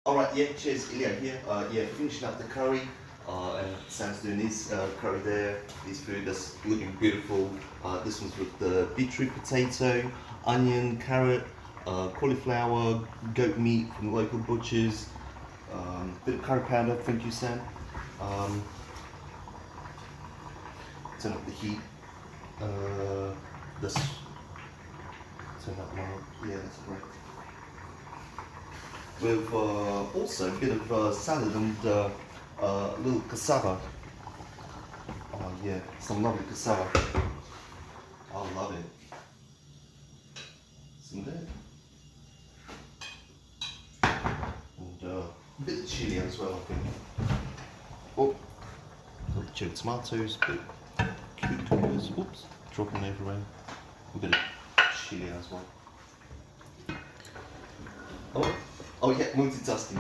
Alright, yeah, cheers, Ilya here. Yeah, finishing up the curry. And Sam's doing his curry there. His food that's looking beautiful. This one's with the beetroot potato, onion, carrot, cauliflower, goat meat from the local butchers, bit of curry powder, thank you Sam. Turn up the heat. This turn up now. Yeah, that's great. With also a bit of salad and a little cassava. Oh yeah, some lovely cassava. I love it. Some there. And a bit of chilli as well, I think. Oh, got the chilled tomatoes, bit cucumbers. Oops, dropping everywhere. A bit of chilli as well. Oh yeah, multitasking.